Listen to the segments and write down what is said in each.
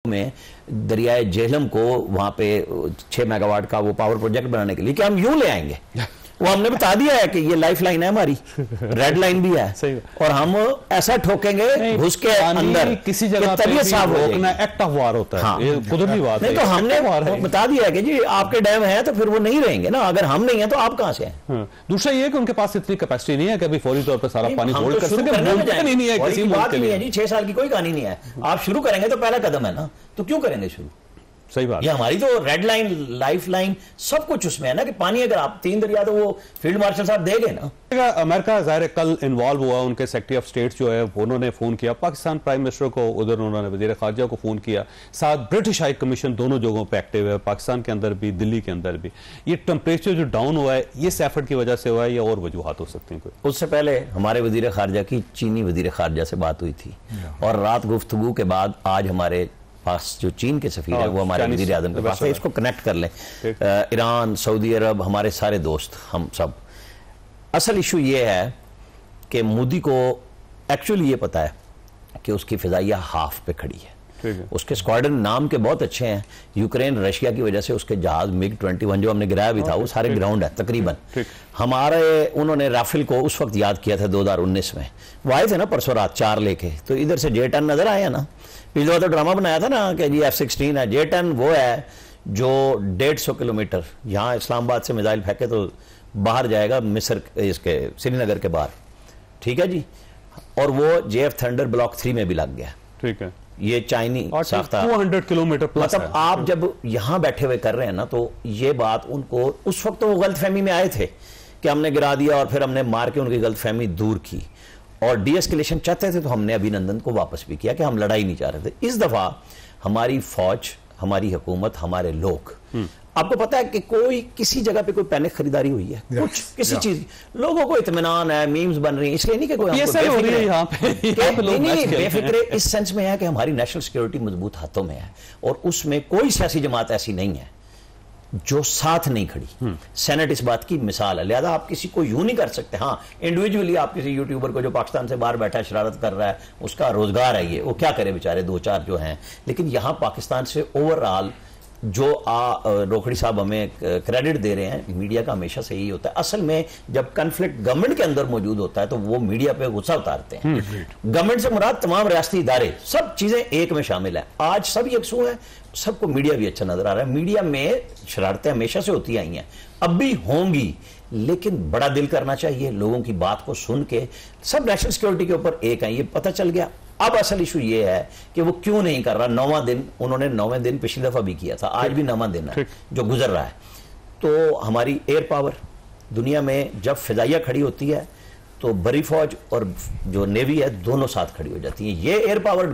में दरियाए झेलम को वहां पे 6 मेगावाट का वो पावर प्रोजेक्ट बनाने के लिए कि हम यूं ले आएंगे। वो हमने बता दिया है कि ये लाइफ लाइन है हमारी, रेड लाइन भी है, और हम ऐसा ठोकेंगे घुस के अंदर किसी जगह तबीयत साफ रोकना एक्ट ऑफ वार होता है। हाँ, ये कुदरती बात है। नहीं तो हमने बता दिया है कि जी आपके डैम है तो फिर वो नहीं रहेंगे ना, अगर हम नहीं है तो आप कहां से हैं। दूसरा ये कि उनके पास इतनी कैपेसिटी नहीं है कि अभी फौरी तौर पर सारा पानी होल्ड कर सके। नहीं है, किसी बात नहीं है जी, 6 साल की कोई कहानी नहीं है। आप शुरू करेंगे तो पहला कदम है ना, तो क्यों करेंगे शुरू। सही बात, ये हमारी तो रेड लाइन, लाइफ लाइन, सब कुछ उसमें है ना कि पानी अगर आप 3 दरिया तो वो फील्ड मार्शल साहब देंगे ना। अमेरिका जाहिर है कल इन्वॉल्व हुआ, उनके सेक्रेटरी ऑफ स्टेट जो है उन्होंने फोन किया पाकिस्तान प्राइम मिनिस्टर को, उधर उन्होंने वजीर खारजा को फोन किया, साथ ब्रिटिश हाई कमीशन दोनों जगहों पे एक्टिव है, पाकिस्तान के अंदर भी दिल्ली के अंदर भी। ये टेम्परेचर जो डाउन हुआ है ये इस एफर्ट की वजह से हुआ है या और वजूहात हो सकती हैं कोई। उससे पहले हमारे वजीर खारजा की चीनी वजीर खारजा से बात हुई थी, और रात गुफ्तगू के बाद आज हमारे पास जो चीन के सफीर है वो हमारे वजीर आजम के पास है। इसको कनेक्ट कर लें, ईरान, सऊदी अरब, हमारे सारे दोस्त, हम सब। असल इशू ये है कि मोदी को एक्चुअली ये पता है कि उसकी फिजाइया हाफ पे खड़ी है। उसके स्क्वाड्रन नाम के बहुत अच्छे हैं, यूक्रेन रशिया की वजह से उसके जहाज MiG-21 जो हमने गिराया भी था वो सारे ग्राउंड है तकरीबन। हमारे उन्होंने राफेल को उस वक्त याद किया था 2019 में, वो आए थे ना परसों रात 4 लेके, तो इधर से J-10 नजर आया ना। पिछले बार तो ड्रामा बनाया था ना कि जी F-16 है, J-10 वो है जो 150 किलोमीटर यहाँ इस्लामाबाद से मिसाइल फेंके तो बाहर जाएगा मिस्र, इसके श्रीनगर के बाहर, ठीक है जी। और वो JF थंडर ब्लॉक 3 में भी लग गया, ठीक है। ये चाइनी साख्ता 200 किलोमीटर प्लस। मतलब आप जब यहाँ बैठे हुए कर रहे हैं ना, तो ये बात उनको उस वक्त तो वो गलतफहमी में आए थे कि हमने गिरा दिया और फिर हमने मार के उनकी गलतफहमी दूर की और डीएस्केलेशन चाहते थे, तो हमने अभिनंदन को वापस भी किया कि हम लड़ाई नहीं चाह रहे थे। इस दफा हमारी फौज, हमारी हुकूमत, हमारे लोग, आपको पता है कि कोई किसी जगह पे कोई पैनिक खरीदारी हुई है कुछ किसी चीज, लोगों को इत्मीनान है, मीम्स बन रही है, इसलिए नहीं कि कोई बेफिक्रे इस सेंस में है कि हमारी नेशनल सिक्योरिटी मजबूत हाथों में है और उसमें कोई सियासी जमात ऐसी नहीं है जो साथ नहीं खड़ी। सेनेट इस बात की मिसाल है, लिहाजा आप किसी को यूं नहीं कर सकते। हाँ, इंडिविजुअली आप किसी यूट्यूबर को जो पाकिस्तान से बाहर बैठा शरारत कर रहा है, उसका रोजगार है ये, वो क्या करे बेचारे 2-4 जो हैं, लेकिन यहां पाकिस्तान से ओवरऑल जो रोखड़ी साहब हमें क्रेडिट दे रहे हैं, मीडिया का हमेशा से यही होता है। असल में जब कन्फ्लिक्ट गवर्नमेंट के अंदर मौजूद होता है तो वो मीडिया पे गुस्सा उतारते हैं। गवर्नमेंट से मुराद तमाम रियासती इदारे, सब चीजें एक में शामिल है। आज सब यकसू है, सबको मीडिया भी अच्छा नजर आ रहा है। मीडिया में शरारतें हमेशा से होती आई हैं, अब भी होंगी, लेकिन बड़ा दिल करना चाहिए, लोगों की बात को सुन के। सब नेशनल सिक्योरिटी के ऊपर एक है, ये पता चल गया। अब असल इशू ये है कि वो क्यों नहीं कर रहा। 9वां दिन उन्होंने 9वें दिन पिछली दफा भी किया था, आज भी 9वां दिन है जो गुजर रहा है। तो हमारी एयर पावर दुनिया में जब फिजाइया खड़ी होती है तो बड़ी फौज और जो नेवी है दोनों साथ खड़ी हो जाती है। ये एयर पावर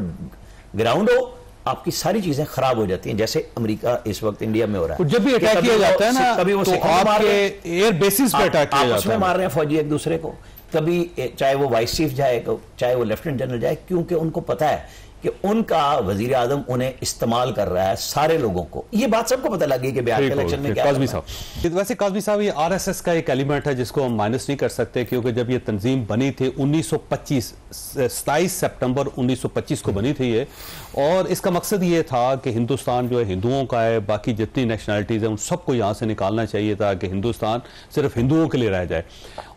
ग्राउंड हो, आपकी सारी चीजें खराब हो जाती हैं, जैसे अमेरिका इस वक्त इंडिया में हो रहा है। जब भी अटैक किया जाता है ना, कभी वो आपके एयर बेसिस पे अटैक किया जाता है, मार रहे हैं फौजी एक दूसरे को, कभी चाहे वो वाइस चीफ जाए, चाहे वो लेफ्टिनेंट जनरल जाए, क्योंकि उनको पता है कि उनका वजीर आजम उन्हें इस्तेमाल कर रहा है सारे लोगों को। ये बात सबको पता लगी कि बिहार के इलेक्शन में क्या काज़मी साहब। वैसे काज़मी साहब, ये आरएसएस का एक एलिमेंट है जिसको हम माइनस नहीं कर सकते, क्योंकि जब ये तंजीम बनी थी 1925, 27 सितंबर 1925 को बनी थी ये, और इसका मकसद ये था कि हिंदुस्तान जो है हिंदुओं का है, बाकी जितनी नेशनलिटीज़ हैं उन सबको यहाँ से निकालना चाहिए था कि हिंदुस्तान सिर्फ हिंदुओं के लिए रह जाए।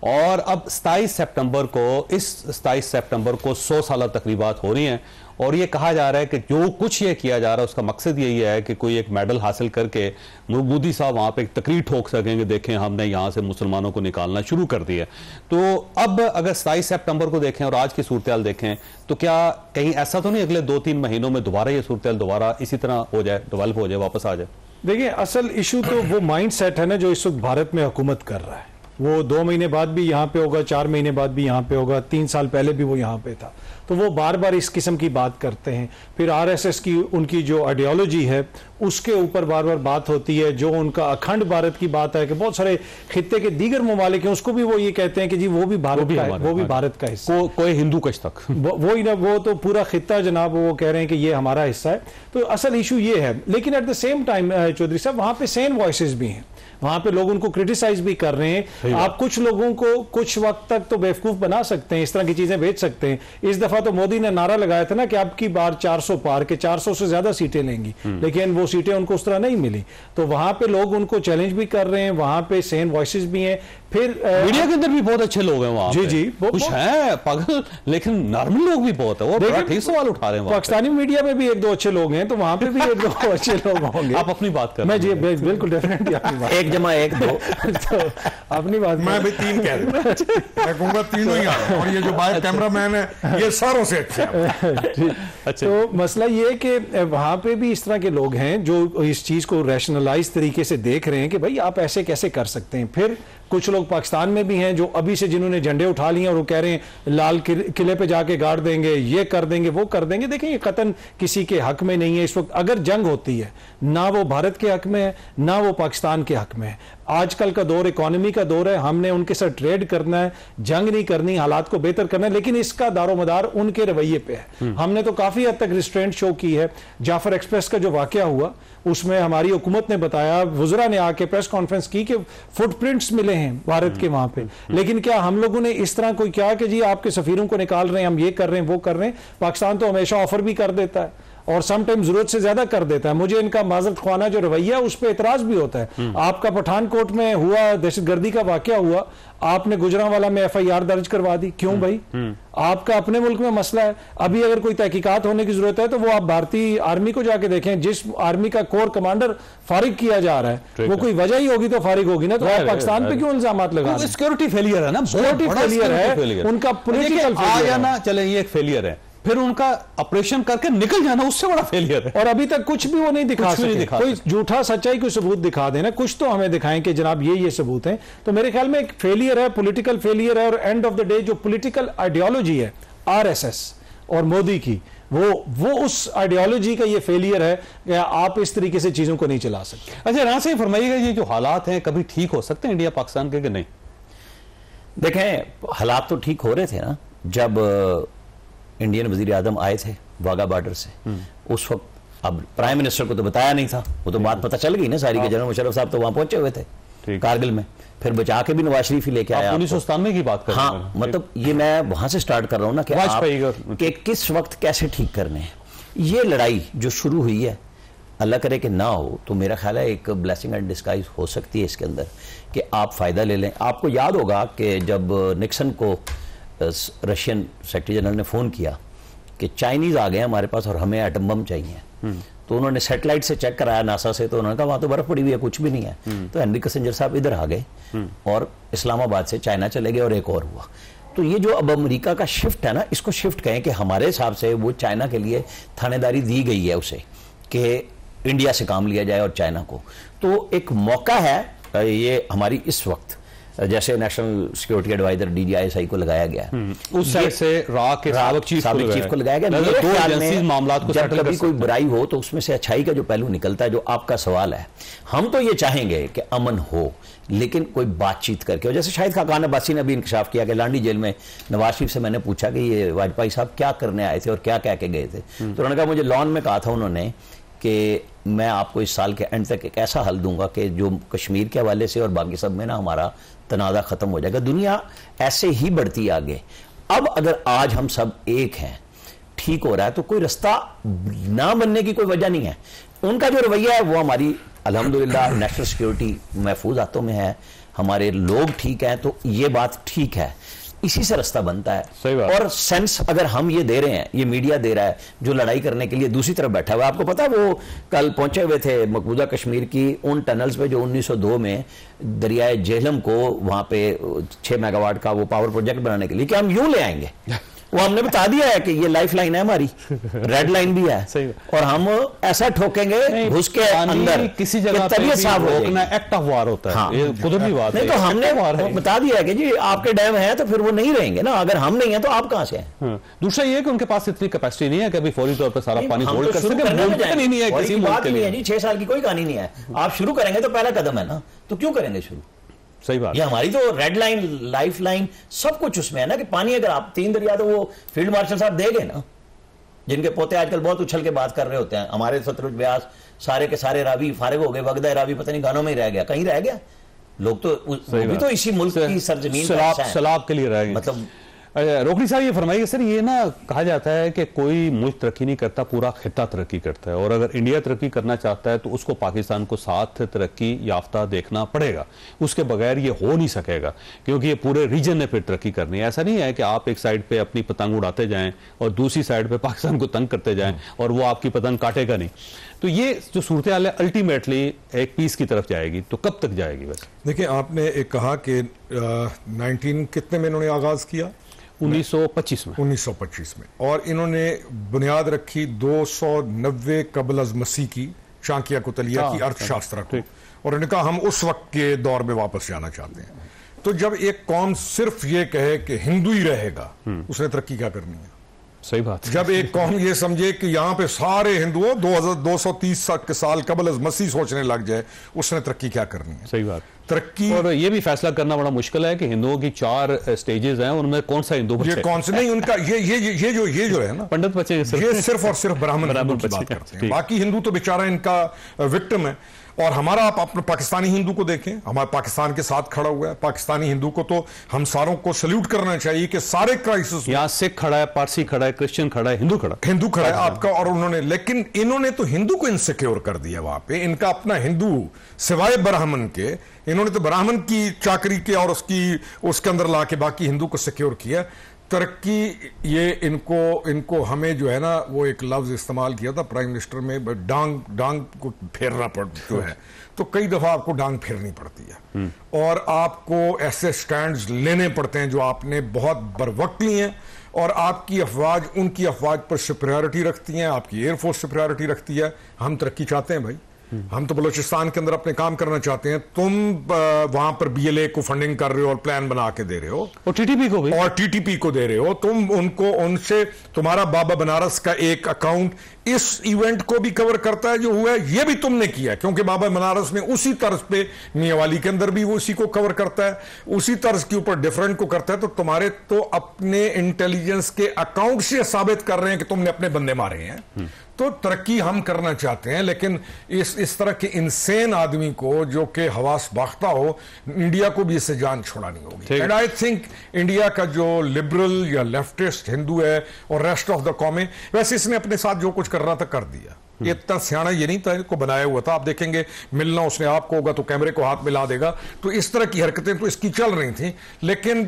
और अब 27 सितंबर को, इस 27 सितंबर को 100 साल तकरीबात हो रही हैं, और ये कहा जा रहा है कि जो कुछ ये किया जा रहा है उसका मकसद यही है कि कोई एक मेडल हासिल करके मोदी साहब वहाँ पे एक तकरीर ठोक सकेंगे, देखें हमने यहाँ से मुसलमानों को निकालना शुरू कर दिया। तो अब अगर 27 सितंबर को देखें और आज की सूरत देखें, तो क्या कहीं ऐसा तो नहीं अगले 2-3 महीनों में दोबारा ये सूरत दोबारा इसी तरह हो जाए, डेवलप हो जाए, वापस आ जाए? देखिए, असल इशू तो वो माइंड सेट है ना जो इस वक्त भारत में हुकूमत कर रहा है। वो 2 महीने बाद भी यहाँ पे होगा, 4 महीने बाद भी यहाँ पे होगा, 3 साल पहले भी वो यहाँ पे था। तो वो बार बार इस किस्म की बात करते हैं। फिर आरएसएस की उनकी जो आइडियोलॉजी है उसके ऊपर बार बार बात होती है। जो उनका अखंड भारत की बात है कि बहुत सारे खित्ते के दीगर ममालिक हैं, उसको भी वो ये कहते हैं कि जी वो भी भारत का है, वो भी भारत का हिस्सा, कोई हिंदू कश तक वो ही ना, वो तो पूरा खित्ता जनाब वो कह रहे हैं कि ये हमारा हिस्सा है। तो असल इशू ये है। लेकिन at the same time Chaudhary साहब, वहां पे सेन वॉइसेस भी हैं, वहां पे लोग उनको क्रिटिसाइज भी कर रहे हैं। आप कुछ लोगों को कुछ वक्त तक तो बेवकूफ बना सकते हैं, इस तरह की चीजें बेच सकते हैं। इस दफा तो मोदी ने नारा लगाया था ना कि अब की बार 400 पार के 400 से ज्यादा सीटें लेंगी, लेकिन वो सीटें उनको उस तरह नहीं मिली। तो वहां पे लोग उनको चैलेंज भी कर रहे हैं, वहां पे सेन वॉइसेस भी हैं। फिर मीडिया के अंदर भी बहुत अच्छे लोग हैं वहां जी जी, कुछ हैं पागल, लेकिन नॉर्मल लोग भी बहुत है, वो बड़ा ठीक सवाल उठा रहे हैं। पाकिस्तानी मीडिया में भी एक दो अच्छे लोग हैं, तो वहां पे भी एक दो अच्छे लोग होंगे। आप अपनी बात कर, मैं जी बिल्कुल डेफिनेटली अपनी बात, 1 जमा 1 2 तो अपनी बात मैं भी 3 कह रहा हूं, मैं कहूंगा तीनों ही आ रहे हैं, और ये जो बाहर कैमरामैन है ये सारों से अच्छे हैं। अच्छा, तो मसला ये है कि वहां पे भी इस तरह के लोग हैं जो इस चीज को रैशनलाइज तरीके से देख रहे हैं कि भाई आप ऐसे कैसे कर सकते हैं। फिर कुछ लोग पाकिस्तान में भी हैं जो अभी से जिन्होंने झंडे उठा लिए और वो कह रहे हैं लाल किले पे जाके गाड़ देंगे, ये कर देंगे, वो कर देंगे। देखिए, ये कतन किसी के हक में नहीं है इस वक्त। अगर जंग होती है, ना वो भारत के हक में है, ना वो पाकिस्तान के हक में है। आजकल का दौर इकोनॉमी का दौर है, हमने उनके साथ ट्रेड करना है, जंग नहीं करनी, हालात को बेहतर करना है, लेकिन इसका दारोमदार उनके रवैये पे है। हमने तो काफी हद तक रिस्ट्रेंट शो की है। जाफर एक्सप्रेस का जो वाकया हुआ, उसमें हमारी हुकूमत ने बताया, वुज़रा ने आके प्रेस कॉन्फ्रेंस की कि फुटप्रिंट्स मिले हैं भारत के वहां पे। लेकिन क्या हम लोगों ने इस तरह कोई क्या कि जी आपके सफीरों को निकाल रहे हैं, हम ये कर रहे हैं, वो कर रहे हैं। पाकिस्तान तो हमेशा ऑफर भी कर देता है और समटाइम जरूरत से ज्यादा कर देता है। मुझे इनका माजरत ख्वाना जो रवैया है उस पर एतराज भी होता है। आपका पठानकोट में हुआ दहशतगर्दी का वाकया हुआ, आपने गुजरांवाला में FIR दर्ज करवा दी, क्यों भाई? आपका अपने मुल्क में मसला है। अभी अगर कोई तहकीकात होने की जरूरत है तो वो आप भारतीय आर्मी को जाके देखें, जिस आर्मी का कोर कमांडर फारिग किया जा रहा है, वो कोई वजह ही होगी तो फारिग होगी ना। तो आप पाकिस्तान पे क्यों इल्जाम लगा? सिक्योरिटी फेलियर है ना, सिक्योरिटी फेलियर है, उनका पॉलिटिकल आ जाना, चले ये एक फेलियर है, फिर उनका ऑपरेशन करके निकल जाना उससे बड़ा फेलियर है। और अभी तक कुछ भी वो नहीं दिखा सके। कोई झूठा सच्चाई कोई सबूत दिखा देना, कुछ तो हमें दिखाएं कि जनाब ये सबूत हैं। तो मेरे ख्याल में एक फेलियर है, पॉलिटिकल फेलियर है। और एंड ऑफ द डे जो पॉलिटिकल आइडियोलॉजी है RSS और मोदी की, वो उस आइडियोलॉजी का ये फेलियर है कि आप इस तरीके से चीजों को नहीं चला सकते। अच्छा, यहां से फरमाइएगा, ये जो हालात हैं कभी ठीक हो सकते हैं इंडिया पाकिस्तान के कि नहीं? देखें, हालात तो ठीक हो रहे थे ना जब इंडियन वजीर आजम आए थे वाघा बॉर्डर से। उस वक्त अब प्राइम मिनिस्टर को तो बताया नहीं था, वो तो बात पता चल गई ना सारी के। जनरल मुशर्रफ साहब तो वहां पहुंचे हुए थे कारगिल में, फिर बचा के भी नवाज शरीफ ही लेके आया। 1997 की बात कर रहे हैं। हाँ, मतलब ये मैं वहां से स्टार्ट कर रहा हूं ना कि किस वक्त कैसे ठीक करने हैं। ये लड़ाई जो शुरू हुई है, अल्लाह करे कि ना हो, तो मेरा ख्याल है एक ब्लेसिंग एंड डिस्गाइज हो सकती है इसके अंदर कि आप फायदा ले लें। आपको याद होगा कि जब निक्सन को रशियन सेक्रेटरी जनरल ने फोन किया कि चाइनीज आ गए हमारे पास और हमें एटम बम चाहिए, तो उन्होंने सैटेलाइट से चेक कराया नासा से, तो उन्होंने कहा वहां तो बर्फ पड़ी हुई है, कुछ भी नहीं है। तो हेनरी किसिंजर साहब इधर आ गए और इस्लामाबाद से चाइना चले गए और एक और हुआ। तो ये जो अब अमेरिका का शिफ्ट है ना, इसको शिफ्ट कहें कि हमारे हिसाब से वो चाइना के लिए थानेदारी दी गई है उसे कि इंडिया से काम लिया जाए और चाइना को। तो एक मौका है ये हमारी इस वक्त, जैसे नेशनल सिक्योरिटी एडवाइजर DGISI को लगाया गया, उस साइड से के साबिक चीफ को लगाया गया। मेरे ख्याल में जब कभी कोई बुराई हो तो उसमें से अच्छाई का जो पहलू निकलता है, जो आपका सवाल है। हम तो ये चाहेंगे कि अमन हो, लेकिन कोई बातचीत करके। और जैसे शाहिद खाकान अब्बासी ने भी इंकशाफ किया कि लांडी जेल में नवाज शरीफ से मैंने पूछा कि ये वाजपेयी साहब क्या करने आए थे और क्या कह के गए थे, तो उन्होंने कहा मुझे लॉन में कहा था उन्होंने कि मैं आपको इस साल के एंड तक एक ऐसा हल दूंगा कि जो कश्मीर के हवाले से और बाकी सब में ना हमारा तनाज़ा खत्म हो जाएगा। दुनिया ऐसे ही बढ़ती आगे। अब अगर आज हम सब एक हैं, ठीक हो रहा है, तो कोई रास्ता ना बनने की कोई वजह नहीं है। उनका जो रवैया है वो हमारी अल्हम्दुलिल्लाह नेशनल सिक्योरिटी महफूज हाथों में है, हमारे लोग ठीक हैं, तो ये बात ठीक है। इसी से रास्ता बनता है। और सेंस अगर हम ये दे रहे हैं, ये मीडिया दे रहा है जो लड़ाई करने के लिए दूसरी तरफ बैठा हुआ है। आपको पता है वो कल पहुंचे हुए थे मकबूजा कश्मीर की उन टनल्स पे जो 1902 में दरियाए जेहलम को वहां पे 6 मेगावाट का वो पावर प्रोजेक्ट बनाने के लिए कि हम यूं ले आएंगे। वो हमने बता दिया है कि ये लाइफ लाइन है हमारी, रेड लाइन भी है, सही। और हम ऐसा ठोकेंगे घुस के अंदर किसी जगह पे तबीयत साफ हो रोकना एक्ट ऑफ वार होता है। हाँ। ये कुदरती बात है। नहीं तो हमने वार है। बता दिया है कि जी आपके डैम है तो फिर वो नहीं रहेंगे ना, अगर हम नहीं है तो आप कहां से हैं? हाँ। दूसरा ये कि उनके पास इतनी कैपेसिटी नहीं है कि अभी फौरी तौर पर सारा पानी हम होल्ड तो कर शुरू सके। करने में मुमकिन ही नहीं है और किसी की मुल्क बात के नहीं है लिए। जी, 6 साल की कोई कहानी नहीं है। आप शुरू करेंगे तो पहला कदम है ना, तो क्यों करेंगे शुरू? सही बात। ये हमारी तो रेड लाइन, लाइफ लाइन सब कुछ उसमें है ना, कि पानी अगर आप 3 दरिया तो वो फील्ड मार्शल साहब देंगे ना, जिनके पोते आजकल बहुत उछल के बात कर रहे होते हैं, हमारे सतलुज ब्यास सारे के सारे रावी फारिग हो गए, वगदा रावी पता नहीं गानों में ही रह गया, कहीं रह गया। लोग तो वो भी तो इसी मुल्क की सरजमीन सलाब के लिए रहेंगे। मतलब रोकड़ी साहब ये फरमाइए सर, ये ना कहा जाता है कि कोई मुल्क तरक्की नहीं करता, पूरा खित्ता तरक्की करता है, और अगर इंडिया तरक्की करना चाहता है तो उसको पाकिस्तान को साथ तरक्की याफ्ता देखना पड़ेगा, उसके बगैर ये हो नहीं सकेगा, क्योंकि ये पूरे रीजन ने फिर तरक्की करनी है। ऐसा नहीं है कि आप एक साइड पे अपनी पतंग उड़ाते जाएं और दूसरी साइड पे पाकिस्तान को तंग करते जाएं और वो आपकी पतंग काटेगा नहीं। तो ये जो सूरत हाल है अल्टीमेटली एक पीस की तरफ जाएगी, तो कब तक जाएगी? वैसे देखिए, आपने एक कहा कि 19 कितने में इन्होंने आगाज किया? 1925 में। 1925 में, और इन्होंने बुनियाद रखी 290 कबल अज मसीह की, चांकिया कुतलिया की अर्थशास्त्र को, और इन्होंने कहा हम उस वक्त के दौर में वापस जाना चाहते हैं। तो जब एक कौम सिर्फ ये कहे कि हिंदू ही रहेगा, उसने तरक्की क्या करनी है? सही बात। जब एक कौम ये समझे कि यहां पे सारे हिंदुओं 2230 के साल कबल अज मसीह सोचने लग जाए, उसने तरक्की क्या करनी है? सही बात। तरक्की, और ये भी फैसला करना बड़ा मुश्किल है कि हिंदुओं की 4 स्टेजेस हैं, उनमें कौन सा हिंदू बचे? ये कौन से नहीं, उनका ये जो है ना, पंडित बचे, ये सिर्फ और सिर्फ ब्राह्मण हिंदू की बात करते हैं। बाकी हिंदू तो बेचारा इनका विक्टिम है। और हमारा, आप अपने पाकिस्तानी हिंदू को देखें, हमारे पाकिस्तान के साथ खड़ा हुआ है। पाकिस्तानी हिंदू को तो हम सारों को सल्यूट करना चाहिए कि सारे क्राइसिस, यहाँ सिख खड़ा है, पारसी खड़ा है, क्रिश्चियन खड़ा है, हिंदू खड़ा है आपका, और उन्होंने, लेकिन इन्होंने तो हिंदू को इनसिक्योर कर दिया वहां पे। इनका अपना हिंदू सिवाय ब्राह्मण के, इन्होंने तो ब्राह्मण की चाकरी के और उसके अंदर लाके बाकी हिंदू को सिक्योर किया। तरक्की, ये इनको हमें जो है ना, वो एक लफ्ज इस्तेमाल किया था प्राइम मिनिस्टर में, डांग को फेरना जो है, तो कई दफा आपको डांग फेरनी पड़ती है और आपको ऐसे स्टैंड्स लेने पड़ते हैं जो आपने बहुत बरवक्त लिए हैं, और आपकी अफवाज उनकी अफवाज पर सुपीरियरिटी रखती हैं, आपकी एयरफोर्स सुपीरियरिटी रखती है। हम तरक्की चाहते हैं भाई, हम तो बलूचिस्तान के अंदर अपने काम करना चाहते हैं। तुम वहां पर बीएलए को फंडिंग कर रहे हो और प्लान बना के दे रहे हो, और टीटीपी को दे रहे हो तुम उनसे तुम्हारा बाबा बनारस का एक अकाउंट इस इवेंट को भी कवर करता है जो हुआ है, ये भी तुमने किया, क्योंकि बाबा बनारस में उसी तर्ज पे मियावाली के अंदर भी वो उसी को कवर करता है, उसी तर्ज के ऊपर डिफरेंट को करता है। तो तुम्हारे तो अपने इंटेलिजेंस के अकाउंट से साबित कर रहे हैं कि तुमने अपने बंदे मारे हैं। तो तरक्की हम करना चाहते हैं, लेकिन इस तरह के इंसेन आदमी को जो कि हवास बाख्ता हो, इंडिया को भी इससे जान छुड़ानी होगी। एंड आई थिंक इंडिया का जो लिबरल या लेफ्टिस्ट हिंदू है और रेस्ट ऑफ द कौमें, वैसे इसने अपने साथ जो कुछ कर रहा था कर दिया। ये इतना सियाना ये नहीं था, इसको बनाया हुआ था। आप देखेंगे मिलना उसने आपको होगा तो कैमरे को हाथ मिला देगा, तो इस तरह की हरकतें तो इसकी चल रही थी। लेकिन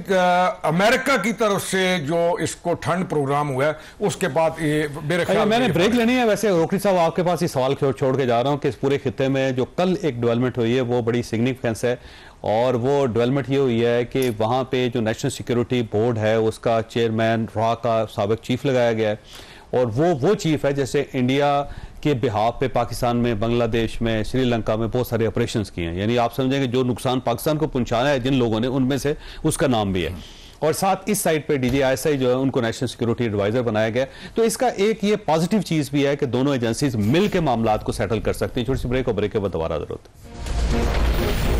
अमेरिका की तरफ से जो इसको ठंड प्रोग्राम हुआ है, उसके बाद ये मेरे ख्याल, मैंने ब्रेक लेनी है। वैसे रोकड़ी साहब, आपके पास ये सवाल छोड़ के जा रहा हूं कि इस पूरे खित्ते में जो कल एक डेवलपमेंट हुई है वो बड़ी सिग्निफिकेंस है, और वो डेवलपमेंट ये हुई है कि वहाँ पे जो नेशनल सिक्योरिटी बोर्ड है उसका चेयरमैन रॉ का साबिक चीफ लगाया गया है, और वो चीफ है जैसे इंडिया के बिहाफ पे पाकिस्तान में, बांग्लादेश में, श्रीलंका में बहुत सारे ऑपरेशंस किए हैं। यानी आप समझेंगे जो नुकसान पाकिस्तान को पहुंचाना है जिन लोगों ने, उनमें से उसका नाम भी है। और साथ इस साइड पे DGISI जो है उनको नेशनल सिक्योरिटी एडवाइजर बनाया गया। तो इसका एक ये पॉजिटिव चीज भी है कि दोनों एजेंसीज मिल के मामलात को सेटल कर सकती हैं। छोटी सी ब्रेक और ब्रेक के बाद दोबारा जरूरत है।